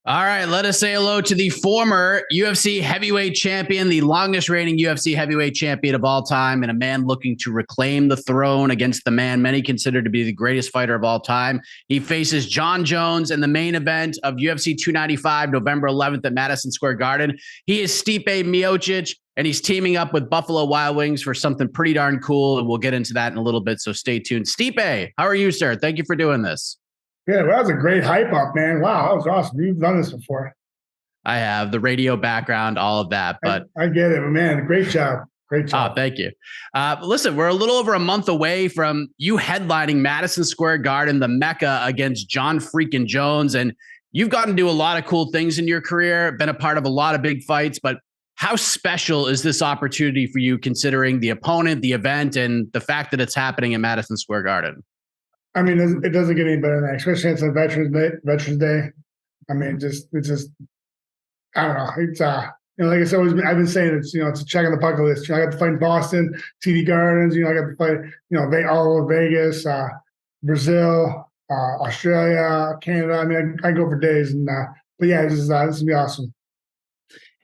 All right, let us say hello to the former UFC heavyweight champion, the longest reigning UFC heavyweight champion of all time, and a man looking to reclaim the throne against the man many consider to be the greatest fighter of all time. He faces Jon Jones in the main event of UFC 295, November 11th at Madison Square Garden. He is Stipe Miocic, and he's teaming up with Buffalo Wild Wings for something pretty darn cool, and we'll get into that in a little bit, so stay tuned. Stipe, how are you, sir? Thank you for doing this. Yeah, well, that was a great hype up, man. Wow, that was awesome. You've done this before. I have the radio background, all of that, but I get it, man. Great job. Great job. Oh, thank you. Listen, we're a little over a month away from you headlining Madison Square Garden, the Mecca, against Jon freaking Jones. And you've gotten to do a lot of cool things in your career, been a part of a lot of big fights, but how special is this opportunity for you considering the opponent, the event, and the fact that it's happening at Madison Square Garden? I mean, it doesn't get any better than that, especially it's a Veterans Day. I mean, it's just, I don't know. It's, like I said, I've been saying it's a check on the bucket list. I got to fight in Boston, TD Gardens. I got to fight, all over Vegas, Brazil, Australia, Canada. I mean, I go for days. But yeah, this is going to be awesome.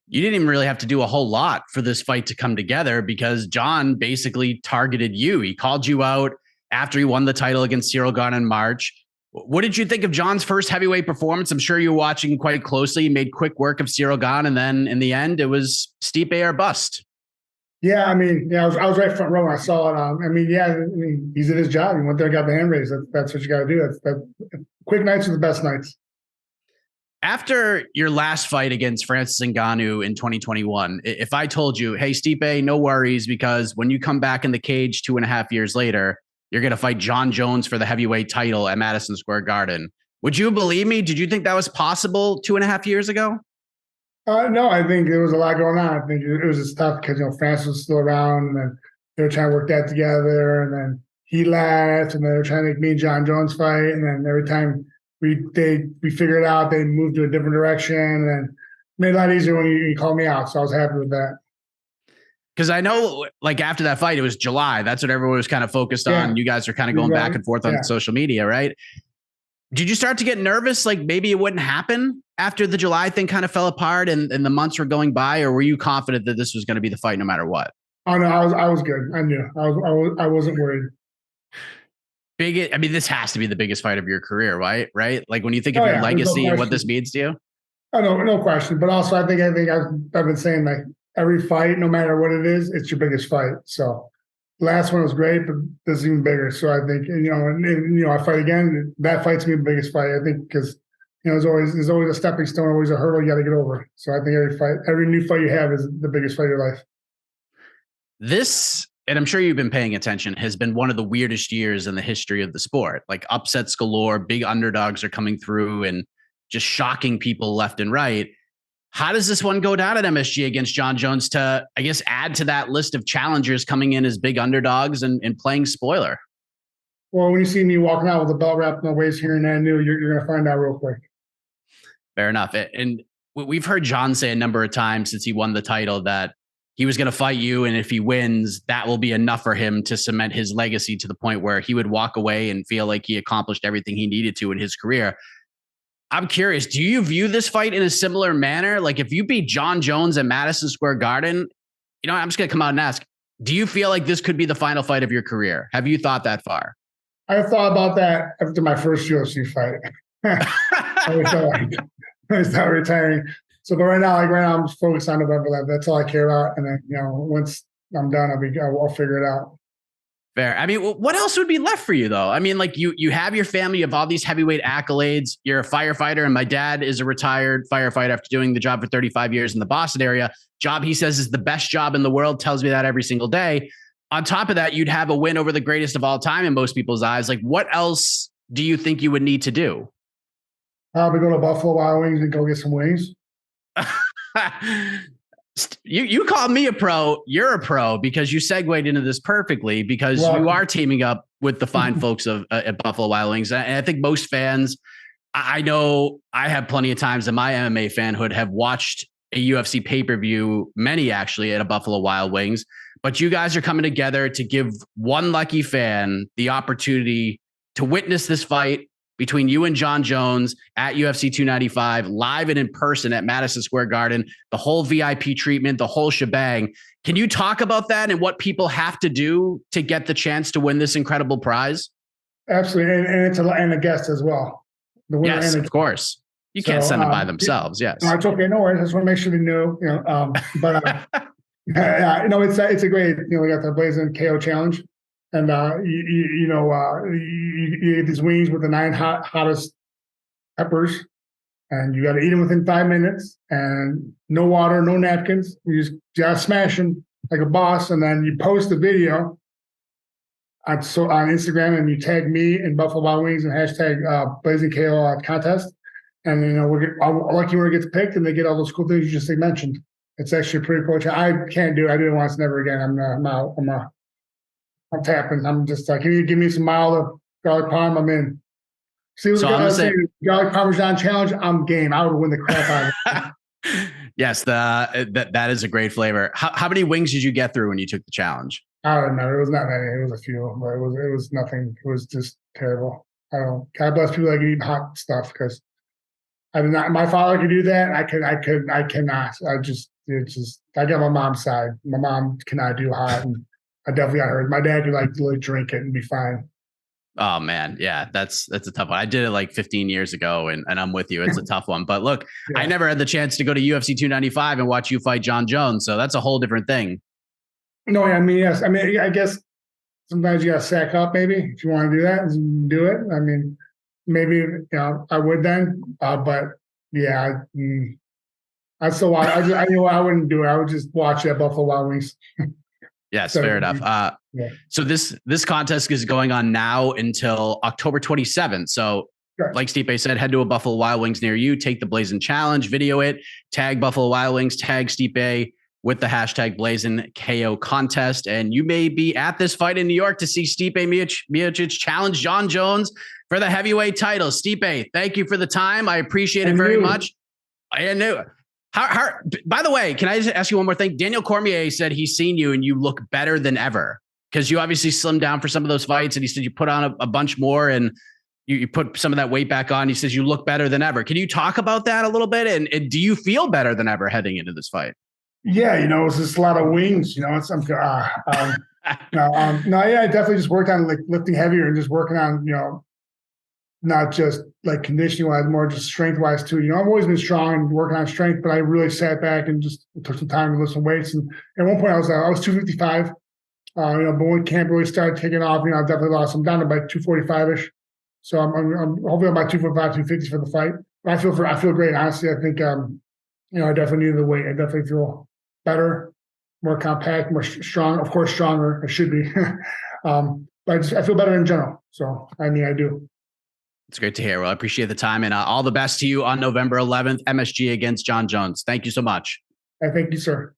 You didn't even really have to do a whole lot for this fight to come together because Jon basically targeted you. He called you out after he won the title against Ciryl Gane in March. What did you think of Jon's first heavyweight performance? I'm sure you were watching quite closely. He made quick work of Ciryl Gane, and then in the end, it was Stipe or bust. Yeah, I was right front row when I saw it. He's at his job. He went there, got the hand raised. That's what you got to do. That's quick nights are the best nights. After your last fight against Francis Ngannou in 2021, if I told you, hey, Stipe, no worries, because when you come back in the cage 2.5 years later, you're going to fight Jon Jones for the heavyweight title at Madison Square Garden. Would you believe me? Did you think that was possible 2.5 years ago? No, I think there was a lot going on. I think it was just tough because, Francis was still around and then they were trying to work that together. And then he left and they were trying to make me and Jon Jones fight. And then every time we figured it out, they moved to a different direction and made it a lot easier when you called me out. So I was happy with that. Because I know, after that fight, it was July. That's what everyone was kind of focused on. You guys are kind of going back and forth on social media, right? Did you start to get nervous? Like maybe it wouldn't happen after the July thing kind of fell apart and the months were going by, or were you confident that this was going to be the fight no matter what? Oh no, I was good. I knew. I wasn't worried. This has to be the biggest fight of your career, right? Like when you think of your legacy and what this means to you. Oh no question. But also, I think I've been saying every fight, no matter what it is, it's your biggest fight. So last one was great, but this is even bigger. So I think, I fight again. That fight's me the biggest fight. I think because, there's always a stepping stone, always a hurdle you got to get over. So I think every new fight you have is the biggest fight of your life. This, and I'm sure you've been paying attention, has been one of the weirdest years in the history of the sport. Like upsets galore, big underdogs are coming through and just shocking people left and right. How does this one go down at MSG against Jon Jones to, I guess, add to that list of challengers coming in as big underdogs and playing spoiler? Well, when you see me walking out with a belt wrapped in my waist here and there, you're going to find out real quick. Fair enough. And we've heard Jon say a number of times since he won the title that he was going to fight you, and if he wins, that will be enough for him to cement his legacy to the point where he would walk away and feel like he accomplished everything he needed to in his career. I'm curious, do you view this fight in a similar manner? Like if you beat Jon Jones at Madison Square Garden, I'm just going to come out and ask, do you feel like this could be the final fight of your career? Have you thought that far? I thought about that after my first UFC fight. I thought retiring. So, but right now I'm just focused on November 11th. That's all I care about. And then, once I'm done, I'll figure it out. Fair. What else would be left for you though? You have your family, you have all these heavyweight accolades. You're a firefighter, and my dad is a retired firefighter after doing the job for 35 years in the Boston area. Job he says is the best job in the world. Tells me that every single day. On top of that, you'd have a win over the greatest of all time in most people's eyes. Like, what else do you think you would need to do? Probably go to Buffalo Wild Wings and go get some wings. You called me a pro. You're a pro because you segued into this perfectly because you are teaming up with the fine folks of at Buffalo Wild Wings. And I think most fans, I know I have plenty of times in my MMA fanhood have watched a UFC pay-per-view, many actually at a Buffalo Wild Wings, but you guys are coming together to give one lucky fan the opportunity to witness this fight between you and Jon Jones at UFC 295, live and in person at Madison Square Garden, the whole VIP treatment, the whole shebang. Can you talk about that and what people have to do to get the chance to win this incredible prize? Absolutely. And it's and a guest as well. The winner yes, and of course. You can't send them by themselves. Yes. No, it's okay. No worries. I just want to make sure they know, it's a great, we got the Blazing KO challenge. And you get these wings with the 9 hottest peppers, and you got to eat them within 5 minutes, and no water, no napkins. You just gotta smash them like a boss, and then you post the video on Instagram, and you tag me and Buffalo Wild Wings and hashtag Blazing KO contest, and our lucky winner gets picked, and they get all those cool things you just mentioned. It's actually pretty cool. I can't do it. I do it once, never again. I'm out. I'm tapping. I'm just like, can you give me some mild garlic parm? I'm in. See what's going on. Garlic Parmesan challenge. I'm game. I would win the crap out of it. Yes, that is a great flavor. How many wings did you get through when you took the challenge? I don't know. It was not many. It was a few, but it was nothing. It was just terrible. I don't know. God bless people that can eat hot stuff, because I did not. My father could do that. I cannot. I got my mom's side. My mom cannot do hot, and I definitely got hurt. My dad could really drink it and be fine. Oh man. Yeah. That's a tough one. I did it like 15 years ago, and I'm with you. It's a tough one, but look, yeah. I never had the chance to go to UFC 295 and watch you fight Jon Jones. So that's a whole different thing. No, I mean, yes. I mean, I guess sometimes you got to sack up, maybe, if you want to do that, do it. I mean, maybe, I would then, but yeah, I still watch. I wouldn't do it. I would just watch it at Buffalo Wild Wings. Yes, fair enough. Yeah. So this contest is going on now until October 27th. So like Stipe said, head to a Buffalo Wild Wings near you, take the Blazin' Challenge, video it, tag Buffalo Wild Wings, tag Stipe with the hashtag Blazin' KO contest. And you may be at this fight in New York to see Stipe Miocic challenge Jon Jones for the heavyweight title. Stipe, thank you for the time. I appreciate it very much. I knew. By the way, can I just ask you one more thing? Daniel Cormier said he's seen you and you look better than ever, because you obviously slimmed down for some of those fights, and he said you put on a bunch more and you put some of that weight back on. He says you look better than ever. Can you talk about that a little bit? And do you feel better than ever heading into this fight? Yeah, it's just a lot of wings. It's I definitely just worked on lifting heavier and just working on not just conditioning wise, more just strength wise too. I've always been strong and working on strength, but I really sat back and just took some time to lift some weights. And at one point I was 255. But when camp really started taking off, I definitely lost. I'm down to about 245-ish. So I'm hopefully about 245, 250 for the fight. But I feel great. Honestly, I think I definitely needed the weight. I definitely feel better, more compact, more strong. Of course, stronger. I should be. But I feel better in general. So I do. It's great to hear. Well, I appreciate the time, and all the best to you on November 11th, MSG against Jon Jones. Thank you so much. Thank you, sir.